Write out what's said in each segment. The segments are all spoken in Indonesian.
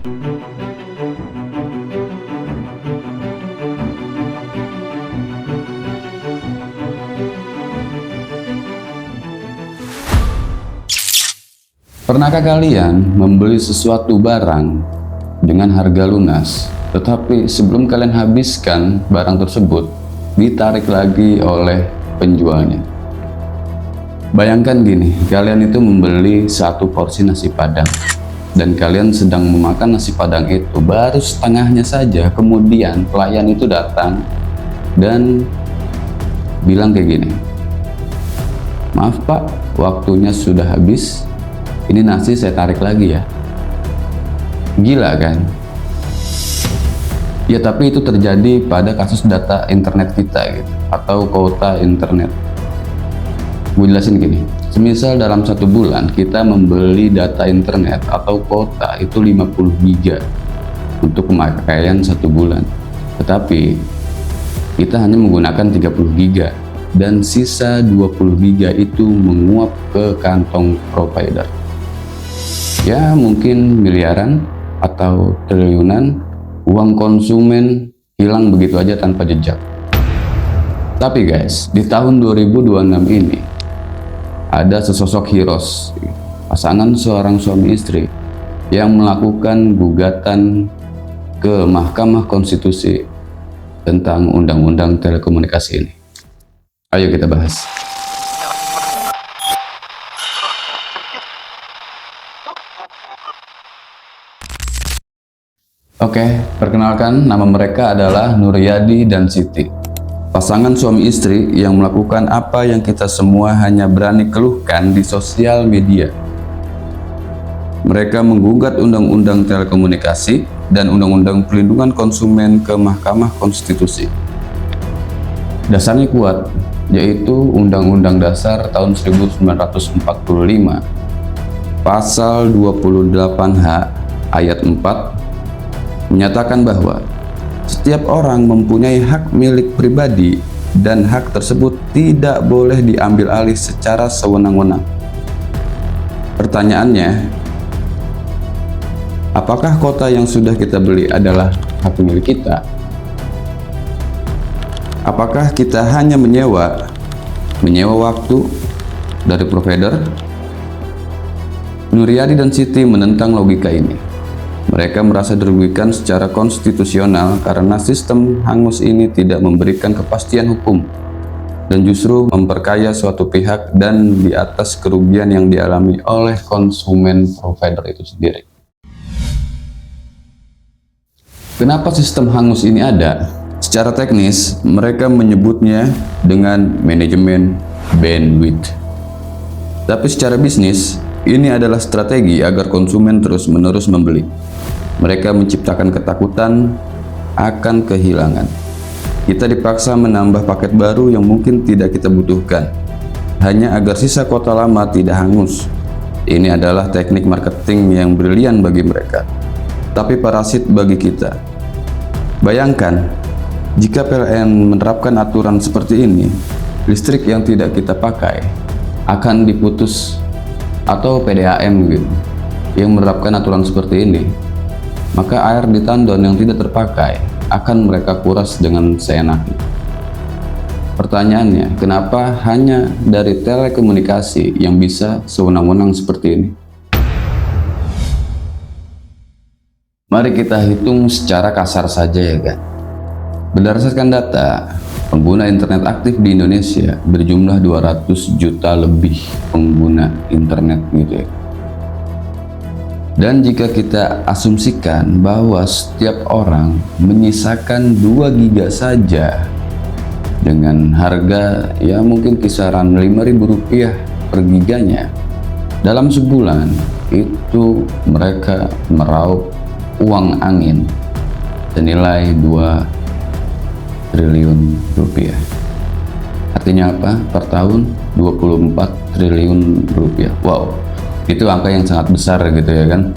Pernahkah kalian membeli sesuatu barang dengan harga lunas, tetapi sebelum kalian habiskan barang tersebut, ditarik lagi oleh penjualnya? Bayangkan gini, kalian itu membeli satu porsi nasi padang, dan kalian sedang memakan nasi padang itu, baru setengahnya saja, kemudian pelayan itu datang dan bilang kayak gini, "Maaf Pak, waktunya sudah habis. Ini nasi saya tarik lagi ya." Gila kan? Ya, tapi itu terjadi pada kasus data internet kita gitu, atau kuota internet. Gue jelasin gini, semisal dalam satu bulan kita membeli data internet atau kuota itu 50 giga untuk pemakaian satu bulan, tetapi kita hanya menggunakan 30 giga dan sisa 20 giga itu menguap ke kantong provider. Ya, mungkin miliaran atau triliunan uang konsumen hilang begitu aja tanpa jejak. Tapi guys, di tahun 2026 ini ada sesosok heroes, pasangan seorang suami istri yang melakukan gugatan ke Mahkamah Konstitusi tentang Undang-Undang Telekomunikasi ini. Ayo kita bahas. Oke, perkenalkan, nama mereka adalah Nuryadi dan Siti. Pasangan suami istri yang melakukan apa yang kita semua hanya berani keluhkan di sosial media. Mereka menggugat Undang-Undang Telekomunikasi dan Undang-Undang Perlindungan Konsumen ke Mahkamah Konstitusi. Dasarnya kuat, yaitu Undang-Undang Dasar tahun 1945, Pasal 28H ayat 4, menyatakan bahwa setiap orang mempunyai hak milik pribadi dan hak tersebut tidak boleh diambil alih secara sewenang-wenang. Pertanyaannya, apakah kota yang sudah kita beli adalah hak milik kita? Apakah kita hanya menyewa waktu dari provider? Nuryadi dan Siti menentang logika ini. Mereka merasa dirugikan secara konstitusional karena sistem hangus ini tidak memberikan kepastian hukum dan justru memperkaya suatu pihak dan di atas kerugian yang dialami oleh konsumen provider itu sendiri. Kenapa sistem hangus ini ada? Secara teknis, mereka menyebutnya dengan manajemen bandwidth. Tapi secara bisnis, ini adalah strategi agar konsumen terus-menerus membeli. Mereka menciptakan ketakutan akan kehilangan. Kita dipaksa menambah paket baru yang mungkin tidak kita butuhkan, hanya agar sisa kuota lama tidak hangus. Ini adalah teknik marketing yang brilian bagi mereka, tapi parasit bagi kita. Bayangkan, jika PLN menerapkan aturan seperti ini, listrik yang tidak kita pakai akan diputus, atau PDAM gitu, yang menerapkan aturan seperti ini, maka air di tandon yang tidak terpakai akan mereka kuras dengan seenaknya. Pertanyaannya, kenapa hanya dari telekomunikasi yang bisa sewenang-wenang seperti ini? Mari kita hitung secara kasar saja ya kan. Berdasarkan data, pengguna internet aktif di Indonesia berjumlah 200 juta lebih pengguna internet gitu ya. Dan jika kita asumsikan bahwa setiap orang menyisakan 2 giga saja dengan harga ya mungkin kisaran Rp5.000 per giganya, dalam sebulan itu mereka meraup uang angin senilai 2 triliun rupiah. Artinya apa? Per tahun 24 triliun rupiah. Wow, itu angka yang sangat besar gitu ya kan.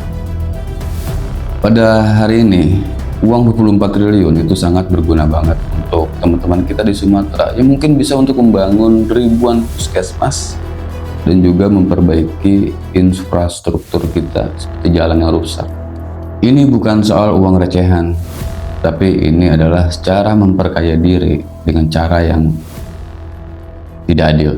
Pada hari ini uang 24 triliun itu sangat berguna banget untuk teman-teman kita di Sumatera yang mungkin bisa untuk membangun ribuan puskesmas dan juga memperbaiki infrastruktur kita seperti jalan yang rusak. Ini bukan soal uang recehan, tapi ini adalah cara memperkaya diri dengan cara yang tidak adil.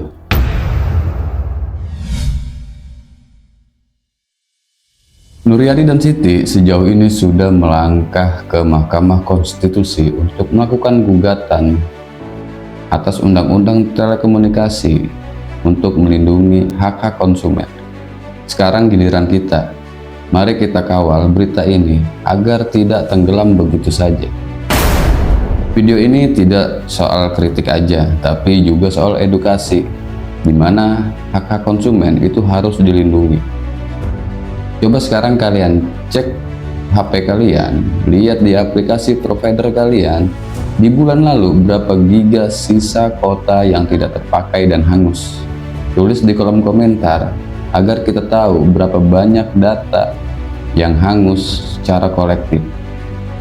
Nuryadi dan Siti sejauh ini sudah melangkah ke Mahkamah Konstitusi untuk melakukan gugatan atas Undang-Undang Telekomunikasi untuk melindungi hak-hak konsumen. Sekarang giliran kita. Mari kita kawal berita ini agar tidak tenggelam begitu saja. Video ini tidak soal kritik aja, tapi juga soal edukasi, di mana hak-hak konsumen itu harus dilindungi. Coba sekarang kalian cek HP kalian, lihat di aplikasi provider kalian, di bulan lalu berapa giga sisa kuota yang tidak terpakai dan hangus. Tulis di kolom komentar agar kita tahu berapa banyak data yang hangus secara kolektif,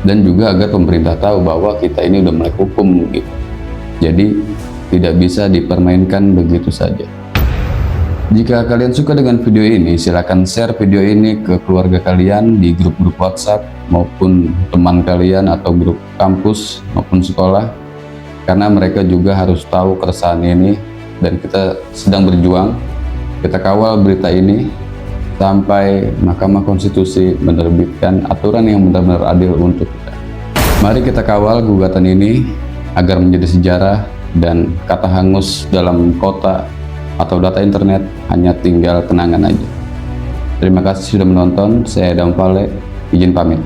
dan juga agar pemerintah tahu bahwa kita ini udah melek hukum gitu. Jadi tidak bisa dipermainkan begitu saja. Jika kalian suka dengan video ini, silahkan share video ini ke keluarga kalian di grup-grup WhatsApp maupun teman kalian atau grup kampus maupun sekolah, karena mereka juga harus tahu keresahan ini dan kita sedang berjuang. Kita kawal berita ini sampai Mahkamah Konstitusi menerbitkan aturan yang benar-benar adil untuk kita. Mari kita kawal gugatan ini agar menjadi sejarah dan kata hangus dalam kota atau data internet hanya tinggal kenangan aja. Terima kasih sudah menonton. Saya Adam Vale, izin pamit.